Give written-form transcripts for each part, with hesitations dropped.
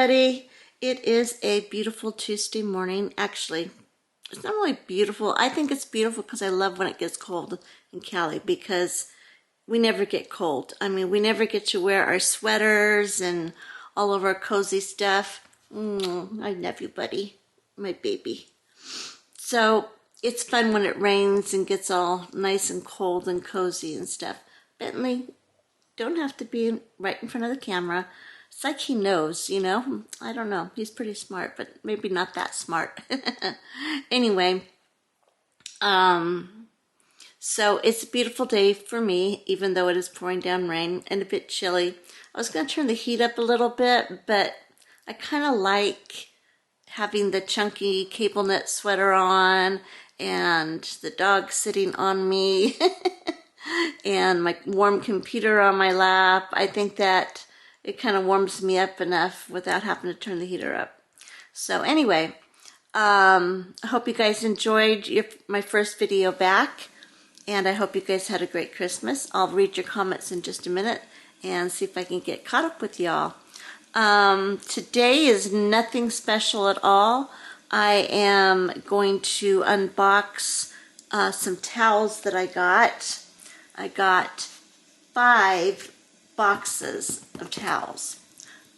everybody. It is a beautiful Tuesday morning. Actually, it's not really beautiful. I think it's beautiful because I love when it gets cold in Cali because we never get cold. I mean, we never get to wear our sweaters and all of our cozy stuff. I love you, buddy, my baby. So it's fun when it rains and gets all nice and cold and cozy and stuff. Bentley, don't have to be right in front of the camera. It's like he knows, you know? I don't know. He's pretty smart, but maybe not that smart. Anyway, so it's a beautiful day for me, even though it is pouring down rain and a bit chilly. I was going to turn the heat up a little bit, but I kind of like having the chunky cable knit sweater on and the dog sitting on me and my warm computer on my lap. I think that it kind of warms me up enough without having to turn the heater up. So anyway, I hope you guys enjoyed my first video back, and I hope you guys had a great Christmas. I'll read your comments in just a minute and see if I can get caught up with y'all. Today is nothing special at all. I am going to unbox some towels that I got. I got 5 boxes of towels.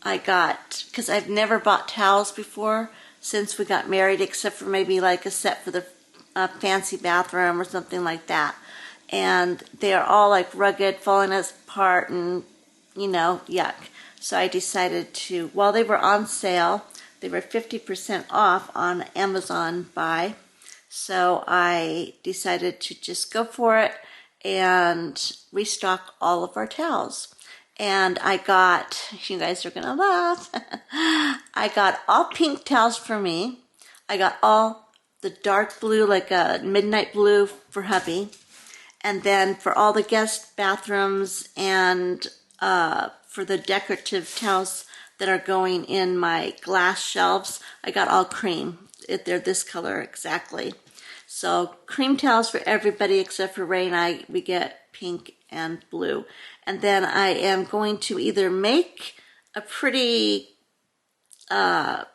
Because I've never bought towels before since we got married, except for maybe like a set for the fancy bathroom or something like that. And they are all like rugged, falling apart, and you know, yuck. So I decided to, while they were on sale, they were 50% off on Amazon buy. So I decided to just go for it and restock all of our towels. And I got, you guys are gonna laugh, I got all pink towels for me. I got all the dark blue, like a midnight blue for hubby. And then for all the guest bathrooms and for the decorative towels that are going in my glass shelves, I got all cream. They're this color exactly. So cream towels for everybody except for Ray and I. We get pink and blue. And then I am going to either make a pretty candle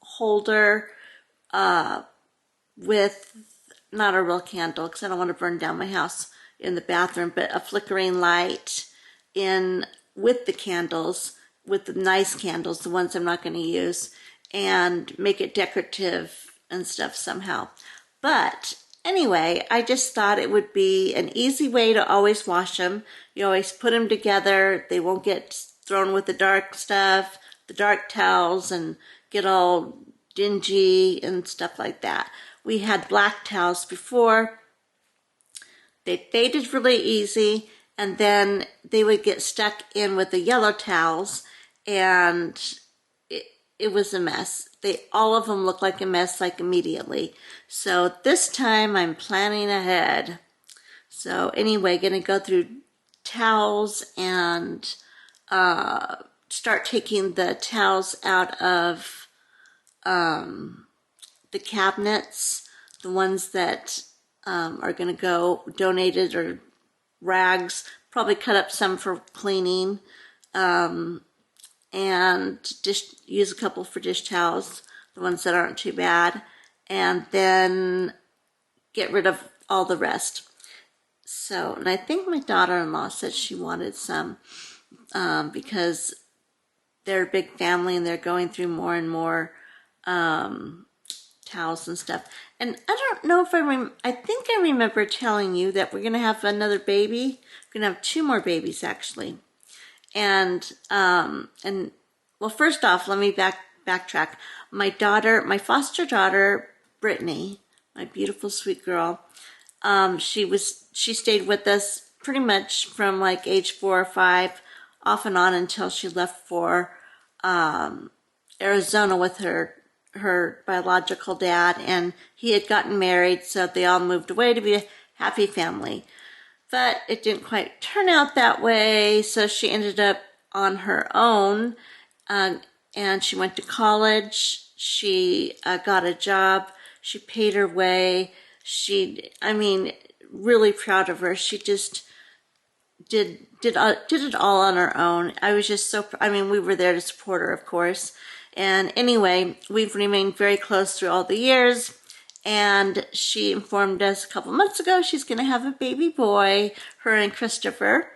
holder with, not a real candle because I don't want to burn down my house in the bathroom, but a flickering light in with the candles, with the nice candles, the ones I'm not going to use, and make it decorative and stuff somehow. But anyway, I just thought it would be an easy way to always wash them. You always put them together. They won't get thrown with the dark stuff, the dark towels, and get all dingy and stuff like that. We had black towels before. They faded really easy, and then they would get stuck in with the yellow towels, and it was a mess. All of them looked like a mess, like immediately. So this time I'm planning ahead. So anyway, gonna go through towels and start taking the towels out of the cabinets, the ones that are gonna go donated, or rags, probably cut up some for cleaning, and use a couple for dish towels, the ones that aren't too bad, and then get rid of all the rest. So, and I think my daughter-in-law said she wanted some because they're a big family and they're going through more and more towels and stuff. And I don't know if I think I remember telling you that we're going to have another baby. We're going to have 2 more babies, actually. And well, first off, let me backtrack. My foster daughter, Brittany, my beautiful, sweet girl, she stayed with us pretty much from like age 4 or 5, off and on until she left for Arizona with her biological dad, and he had gotten married, so they all moved away to be a happy family. But it didn't quite turn out that way, so she ended up on her own, and she went to college. She got a job. She paid her way. I mean, really proud of her. She just did it all on her own. I was just so, I mean, we were there to support her, of course. And anyway, we've remained very close through all the years. And she informed us a couple months ago she's going to have a baby boy, her and Christopher.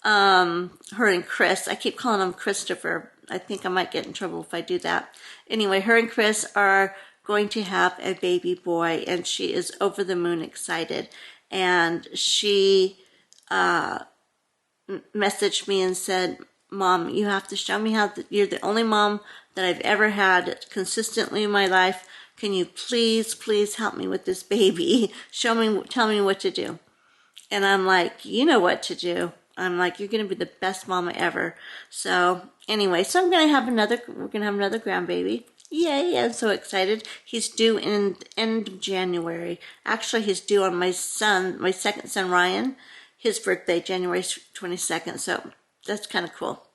Her and Chris. I keep calling him Christopher. I think I might get in trouble if I do that. Anyway, her and Chris are going to have a baby boy, and she is over the moon excited. And she messaged me and said, Mom, you have to show me how you're the only mom that I've ever had consistently in my life. Can you please help me with this baby? Tell me what to do. And I'm like, you know what to do. I'm like, you're going to be the best mama ever. So anyway, so we're going to have another grandbaby. Yay, I'm so excited. He's due in end of January. Actually, he's due on my second son, Ryan, his birthday, January 22nd. So that's kind of cool.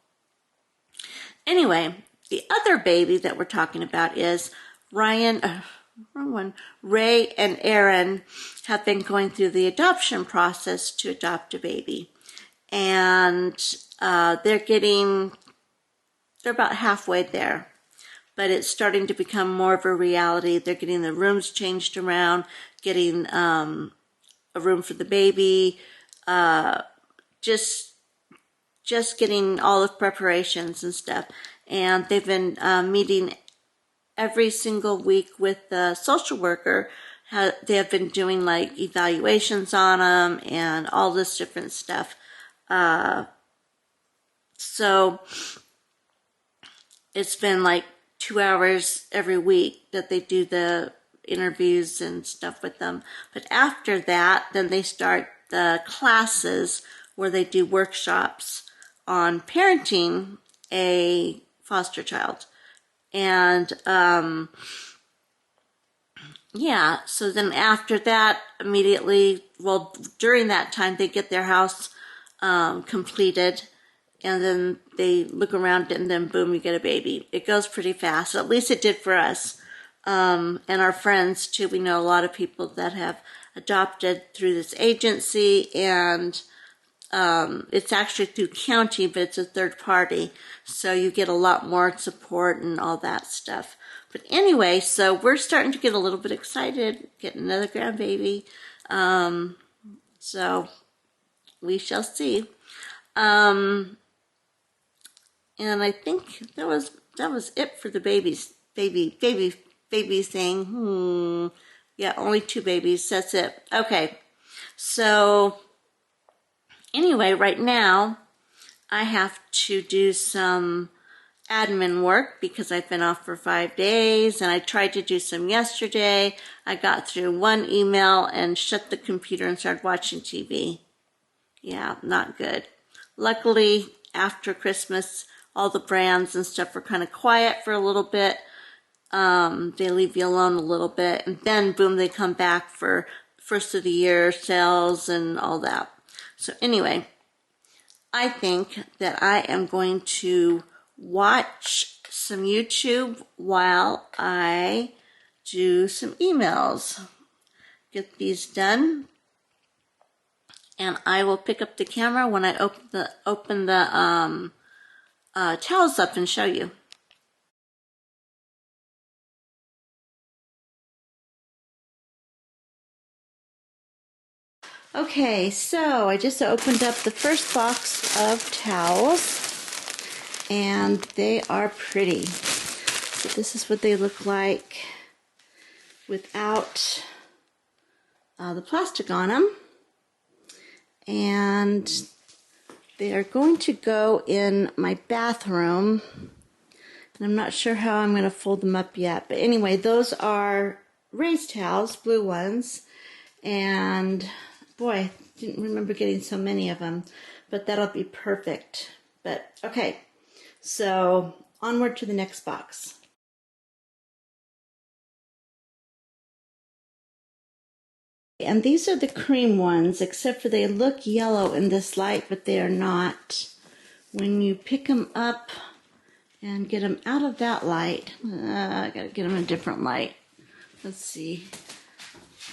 Anyway, the other baby that we're talking about is Ray and Aaron have been going through the adoption process to adopt a baby. And they're about halfway there. But it's starting to become more of a reality. They're getting the rooms changed around, getting a room for the baby, just getting all the preparations and stuff. And they've been meeting every single week with the social worker. They have been doing like evaluations on them and all this different stuff. So it's been like 2 hours every week that they do the interviews and stuff with them. But after that, then they start the classes where they do workshops on parenting a foster child. And yeah, so then after that, immediately, well, during that time, they get their house completed, and then they look around, and then boom, you get a baby. It goes pretty fast. At least it did for us. And our friends too. We know a lot of people that have adopted through this agency, and it's actually through county, but it's a third party. So you get a lot more support and all that stuff. But anyway, so we're starting to get a little bit excited, getting another grandbaby. So we shall see. And I think that was it for the baby thing. Yeah, only 2 babies. That's it. Okay. So anyway, right now I have to do some admin work because I've been off for 5 days, and I tried to do some yesterday. I got through 1 email and shut the computer and started watching TV. Yeah, not good. Luckily, after Christmas, all the brands and stuff were kind of quiet for a little bit. They leave you alone a little bit, and then boom, they come back for first of the year sales and all that. So anyway, I think that I am going to watch some YouTube while I do some emails. Get these done, and I will pick up the camera when I open the towels up and show you. Okay, so I just opened up the first box of towels, and they are pretty. So this is what they look like without the plastic on them. And they are going to go in my bathroom. And I'm not sure how I'm going to fold them up yet. But anyway, those are raised towels, blue ones. And boy, I didn't remember getting so many of them. But that'll be perfect. But okay, so onward to the next box. And these are the cream ones, except for they look yellow in this light, but they are not. When you pick them up and get them out of that light, I gotta get them in a different light. Let's see.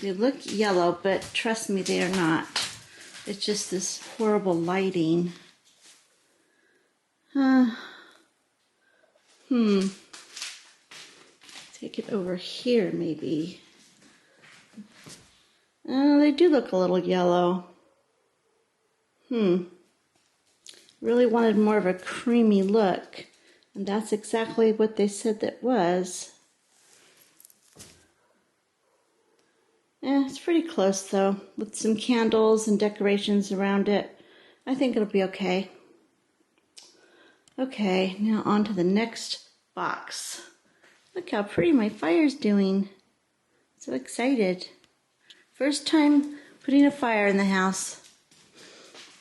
They look yellow, but trust me, they are not. It's just this horrible lighting. Take it over here, maybe. Oh, they do look a little yellow. Really wanted more of a creamy look. And that's exactly what they said that was. It's pretty close though, with some candles and decorations around it. I think it'll be okay. Okay, now on to the next box. Look how pretty my fire's doing. So excited. First time putting a fire in the house.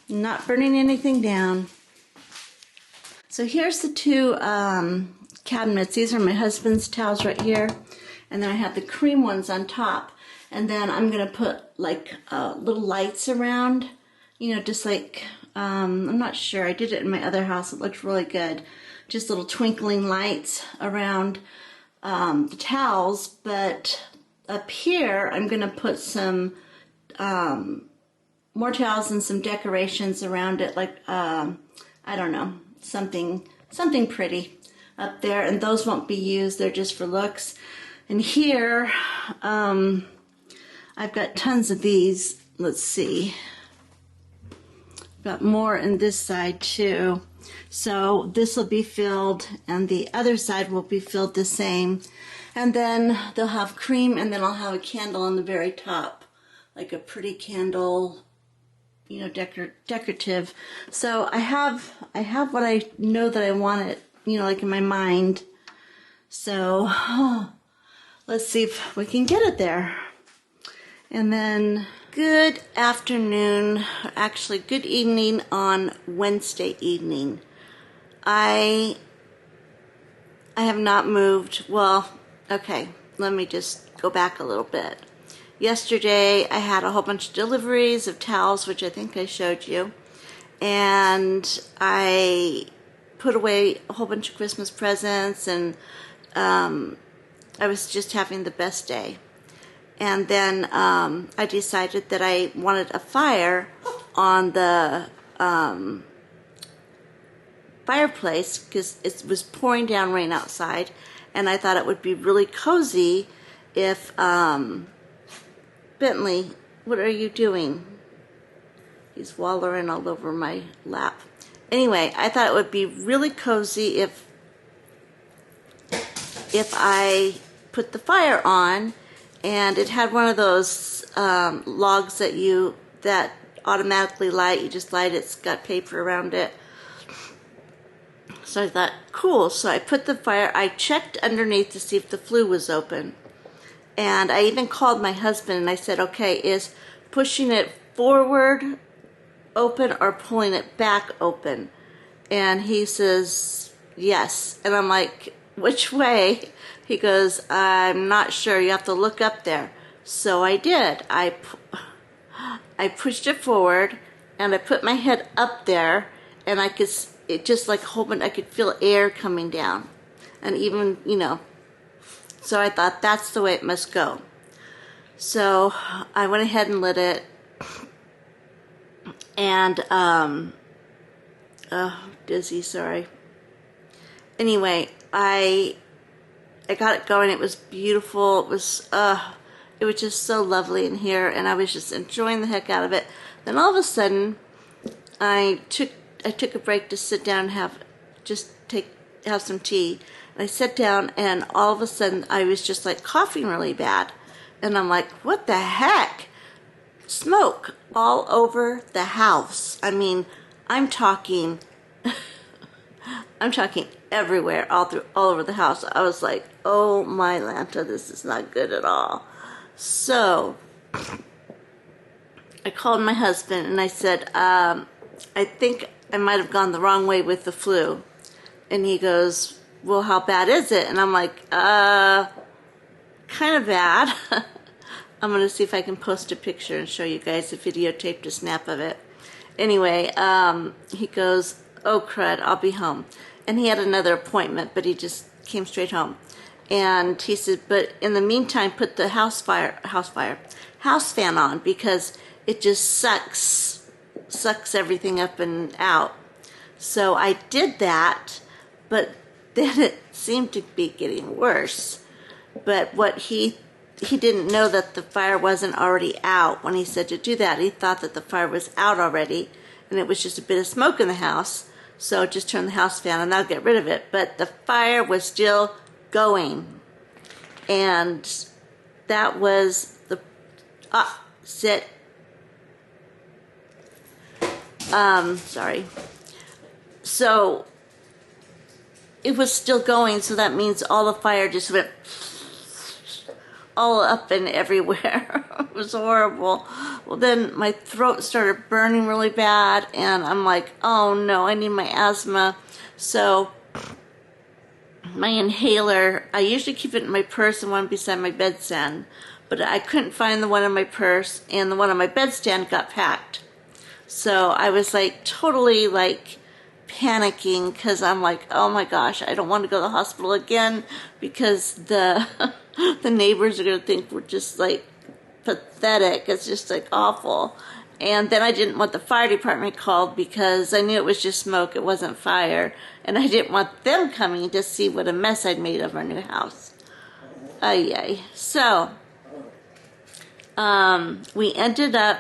Not burning anything down. So here's the two cabinets. These are my husband's towels right here. And then I have the cream ones on top. And then I'm going to put like little lights around. You know, just like, I'm not sure. I did it in my other house. It looked really good. Just little twinkling lights around the towels. But up here, I'm going to put some more towels and some decorations around it. Like, I don't know, something pretty up there. And those won't be used. They're just for looks. And here, I've got tons of these. Let's see. Got more in this side too. So this will be filled and the other side will be filled the same. And then they'll have cream and then I'll have a candle on the very top. Like a pretty candle, you know, decorative. So I have what I know that I want it, you know, like in my mind. So let's see if we can get it there. And then good afternoon, actually good evening on Wednesday evening. I have not moved. Well, okay, let me just go back a little bit. Yesterday I had a whole bunch of deliveries of towels, which I think I showed you. And I put away a whole bunch of Christmas presents and I was just having the best day. And then I decided that I wanted a fire on the fireplace because it was pouring down rain outside. And I thought it would be really cozy if, Bentley, what are you doing? He's wallowing all over my lap. Anyway, I thought it would be really cozy if I put the fire on. And it had one of those logs that automatically light. You just light it. It's got paper around it. So I thought, cool. So I put the fire. I checked underneath to see if the flue was open. And I even called my husband and I said, okay, is pushing it forward open or pulling it back open? And he says, yes. And I'm like, which way? He goes, I'm not sure. You have to look up there. So I did. I pushed it forward, and I put my head up there, and I could, it just like hoping I could feel air coming down. And even, you know, so I thought that's the way it must go. So I went ahead and lit it. And, dizzy, sorry. Anyway, I got it going. It was beautiful. It was just so lovely in here, and I was just enjoying the heck out of it. Then all of a sudden, I took a break to sit down and have some tea. And I sat down, and all of a sudden, I was just like coughing really bad, and I'm like, what the heck? Smoke all over the house. I mean, I'm talking everywhere, all over the house. I was like, oh my Lanta, this is not good at all. So I called my husband and I said, I think I might have gone the wrong way with the flu. And he goes, well, how bad is it? And I'm like, kind of bad. I'm going to see if I can post a picture and show you guys a videotaped a snap of it. Anyway, he goes, oh crud, I'll be home. And he had another appointment, but he just came straight home. And he said, but in the meantime, put the house fan on because it just sucks sucks everything up and out. So I did that, but then it seemed to be getting worse. But what he didn't know that the fire wasn't already out when he said to do that. He thought that the fire was out already, and it was just a bit of smoke in the house. So just turn the house fan and I'll get rid of it. But the fire was still going. And that was the, sit. Sorry. So it was still going, so that means all the fire just went all up and everywhere. It was horrible. Well, then my throat started burning really bad, and I'm like, oh no, I need my asthma. So my inhaler, I usually keep it in my purse and one beside my bedstand, but I couldn't find the one in my purse, and the one on my bedstand got packed. So I was like totally like panicking, because I'm like, oh my gosh, I don't want to go to the hospital again, because the the neighbors are going to think we're just like pathetic. It's just like awful. And then I didn't want the fire department called, because I knew it was just smoke, it wasn't fire, and I didn't want them coming to see what a mess I'd made of our new house. Ay. So we ended up,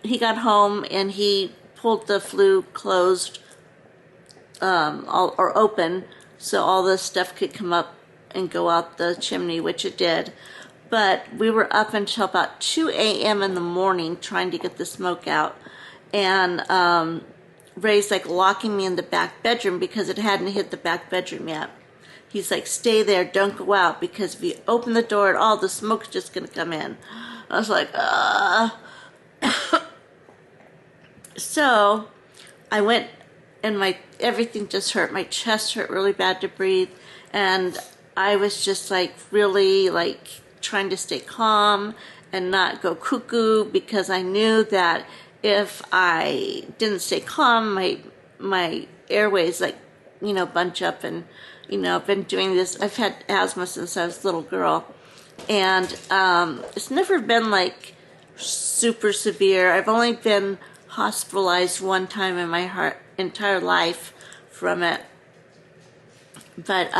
he got home and he pulled the flue closed or open, so all the stuff could come up and go out the chimney, which it did. But we were up until about 2 a.m. in the morning trying to get the smoke out. And Ray's like locking me in the back bedroom because it hadn't hit the back bedroom yet. He's like, stay there, don't go out, because if you open the door at all, the smoke's just going to come in. I was like, So I went, and everything just hurt. My chest hurt really bad to breathe. And I was just like really like trying to stay calm and not go cuckoo, because I knew that if I didn't stay calm, my airways like, bunch up. And, I've been doing this. I've had asthma since I was a little girl. And it's never been like super severe. I've only been hospitalized one time in my entire life from it. But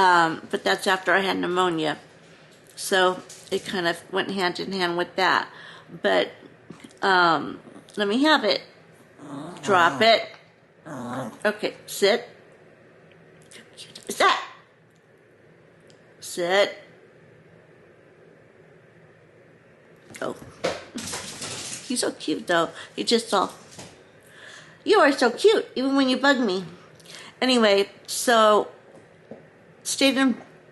that's after I had pneumonia. So it kind of went hand in hand with that. But let me have it. Drop it. Okay, sit. Sit. Sit. Oh. He's so cute though. You are so cute, even when you bug me. Anyway, so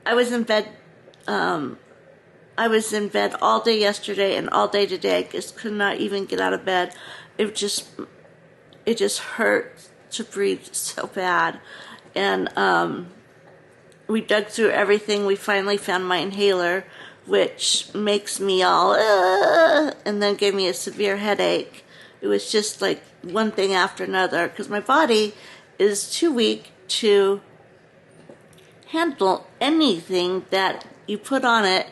I was in bed all day yesterday and all day today. I just could not even get out of bed. It just hurt to breathe so bad. And we dug through everything. We finally found my inhaler, which makes me all and then gave me a severe headache. It was just like one thing after another, because my body is too weak to handle anything that you put on it.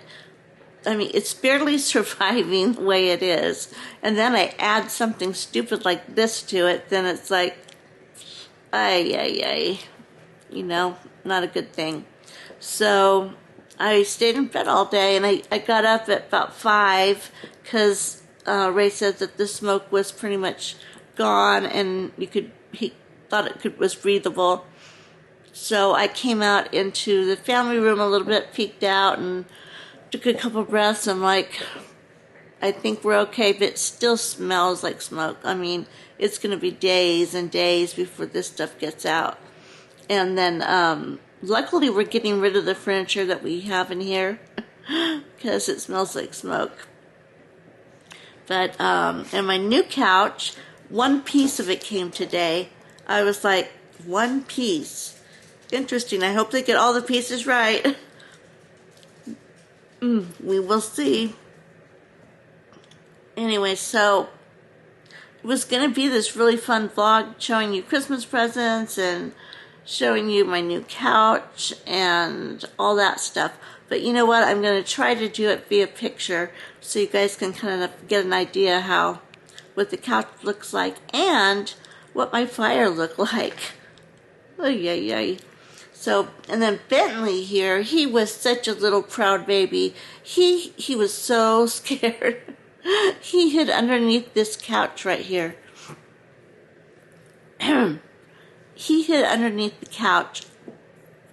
I mean, it's barely surviving the way it is. And then I add something stupid like this to it, then it's like, ay. Not a good thing. So I stayed in bed all day, and I got up at about 5, because Ray said that the smoke was pretty much gone, and he thought it was breathable. So I came out into the family room a little bit, peeked out, and took a couple breaths. I'm like, I think we're okay, but it still smells like smoke. I mean, it's going to be days and days before this stuff gets out. And then, luckily, we're getting rid of the furniture that we have in here, because it smells like smoke. But, and my new couch, one piece of it came today. I was like, one piece. Interesting. I hope they get all the pieces right. We will see. Anyway, so it was going to be this really fun vlog showing you Christmas presents and showing you my new couch and all that stuff. But you know what? I'm going to try to do it via picture so you guys can kind of get an idea what the couch looks like and what my fire looked like. Ay, ay, ay. So, and then Bentley here, he was such a little proud baby. He was so scared. He hid underneath this couch right here. He hid underneath the couch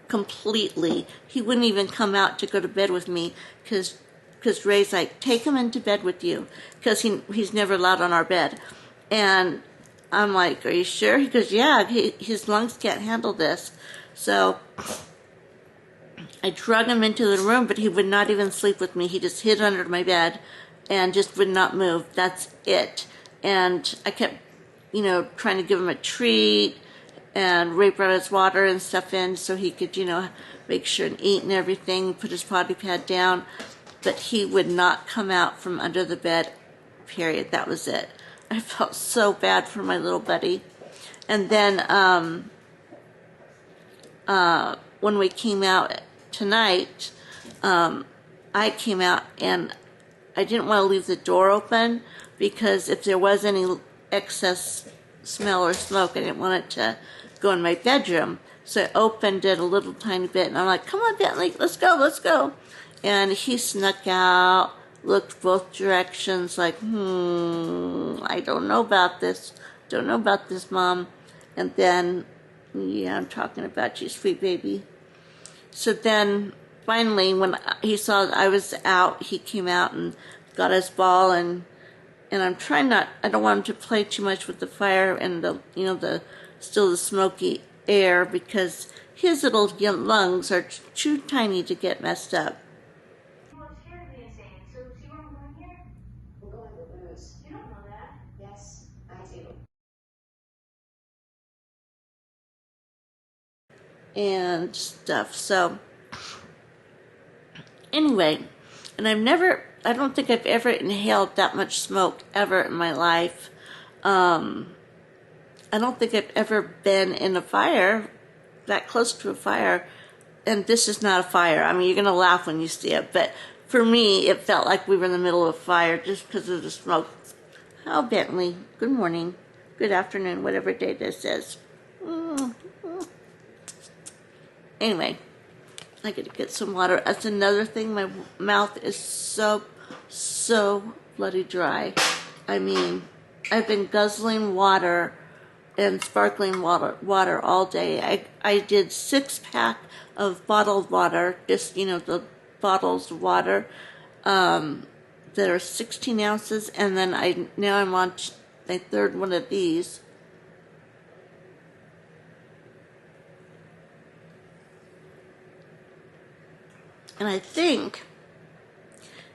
completely. He wouldn't even come out to go to bed with me because Ray's like, take him into bed with you, because he's never allowed on our bed. And I'm like, are you sure? He goes, yeah, his lungs can't handle this. So I drug him into the room, but he would not even sleep with me. He just hid under my bed and just would not move. That's it. And I kept, trying to give him a treat, and Ray brought his water and stuff in so he could, make sure and eat and everything, put his potty pad down. But he would not come out from under the bed, period. That was it. I felt so bad for my little buddy. And then when we came out tonight, I came out and I didn't want to leave the door open because if there was any excess smell or smoke, I didn't want it to go in my bedroom. So I opened it a little tiny bit and I'm like, come on, Bentley, let's go. And he snuck out, looked both directions like, I don't know about this. Mom. And then, yeah, I'm talking about you, sweet baby. So then, finally, when he saw that I was out, he came out and got his ball, and I'm trying I don't want him to play too much with the fire and the smoky air, because his little lungs are too tiny to get messed up. And stuff. So anyway, and I don't think I've ever inhaled that much smoke ever in my life. I don't think I've ever been in a fire, that close to a fire, and this is not a fire. I mean, you're going to laugh when you see it, but for me, it felt like we were in the middle of a fire just because of the smoke. Oh, Bentley, good morning, good afternoon, whatever day this is. Anyway, I gotta get some water. That's another thing. My mouth is so bloody dry. I mean, I've been guzzling water and sparkling water all day. I did 6-pack of bottled water, just, the bottles of water that are 16 ounces, and then now I'm on my third one of these. And I think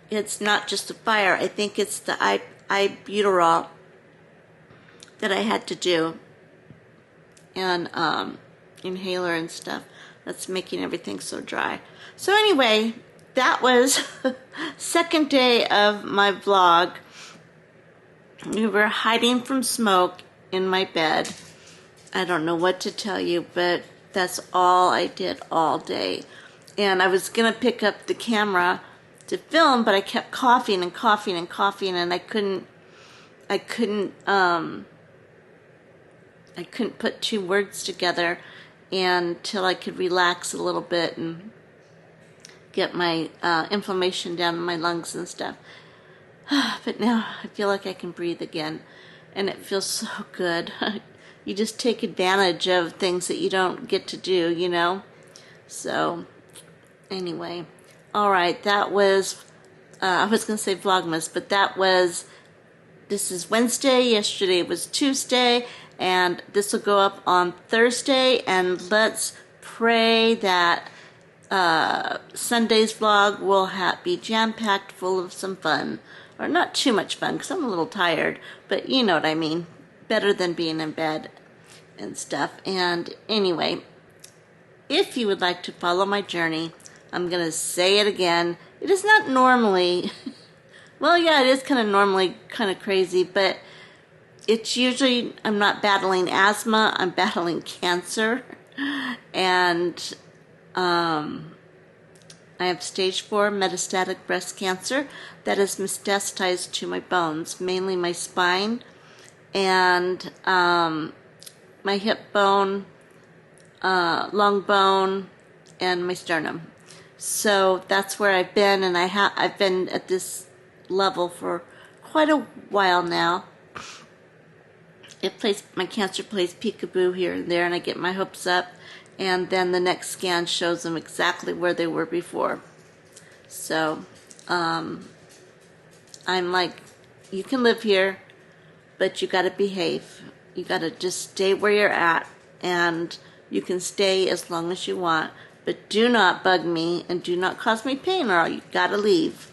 it's not just the fire. I think it's the ibuterol that I had to do, and inhaler and stuff that's making everything so dry. So anyway, that was second day of my vlog. We were hiding from smoke in my bed. I don't know what to tell you, but that's all I did all day. And I was going to pick up the camera to film, but I kept coughing, and I couldn't put two words together until I could relax a little bit and get my inflammation down in my lungs and stuff. But now I feel like I can breathe again, and it feels so good. You just take advantage of things that you don't get to do, So anyway, all right, that was, I was going to say Vlogmas, but this is Wednesday, yesterday was Tuesday, and this will go up on Thursday, and let's pray that Sunday's vlog will be jam-packed full of some fun, or not too much fun, because I'm a little tired, but you know what I mean, better than being in bed and stuff. And anyway, if you would like to follow my journey, I'm going to say it again. It is not normally, well, yeah, it is kind of normally kind of crazy, but it's usually, I'm not battling asthma, I'm battling cancer. And I have stage 4 metastatic breast cancer that is metastasized to my bones, mainly my spine and my hip bone, long bone, and my sternum. So that's where I've been, and I've been at this level for quite a while now. My cancer plays peekaboo here and there, and I get my hopes up, and then the next scan shows them exactly where they were before. So I'm like, you can live here, but you got to behave. You got to just stay where you're at, and you can stay as long as you want, but do not bug me and do not cause me pain, or you got to leave.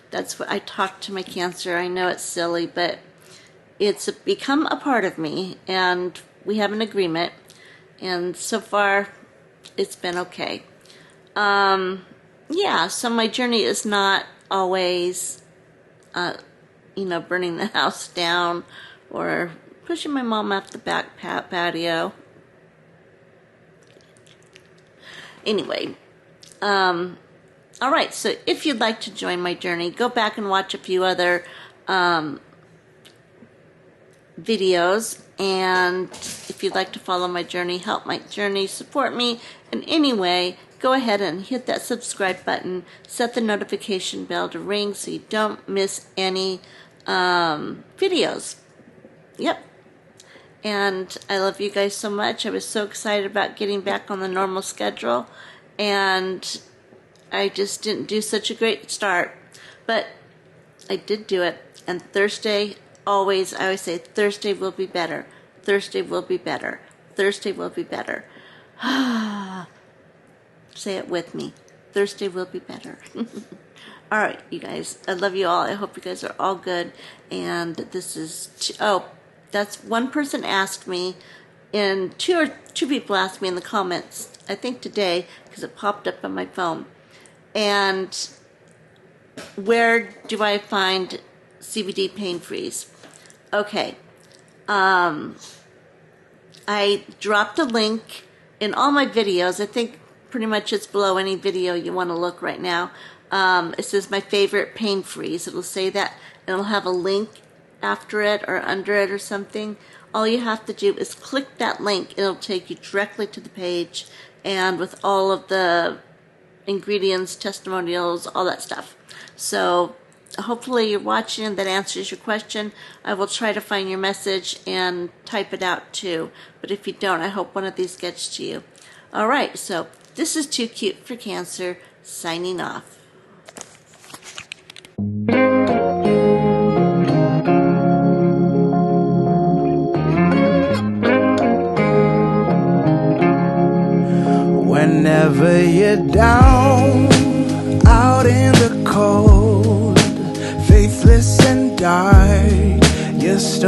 That's what I talk to my cancer. I know it's silly, but it's become a part of me, and we have an agreement, and so far it's been okay. Yeah, so my journey is not always, burning the house down or pushing my mom off the back patio. Anyway, all right, so if you'd like to join my journey, go back and watch a few other videos, and if you'd like to follow my journey, help my journey, support me in any way, go ahead and hit that subscribe button, set the notification bell to ring so you don't miss any videos. Yep. And I love you guys so much. I was so excited about getting back on the normal schedule, and I just didn't do such a great start, but I did do it. And Thursday, I always say Thursday will be better. Thursday will be better. Thursday will be better. Say it with me. Thursday will be better. All right, you guys. I love you all. I hope you guys are all good. And this is that's one person asked me, and two people asked me in the comments, I think today, because it popped up on my phone. And where do I find CBD pain freeze? Okay. I dropped a link in all my videos. I think pretty much it's below any video you want to look right now. It says my favorite pain freeze. It'll say that, and it'll have a link after it or under it or something. All you have to do is click that link. It'll take you directly to the page, and with all of the ingredients, testimonials, all that stuff. So hopefully you're watching and that answers your question. I will try to find your message and type it out too. But if you don't, I hope one of these gets to you. All right, so this is Too Cute for Cancer, signing off. Whenever you're down, out in the cold, faithless and dark, your story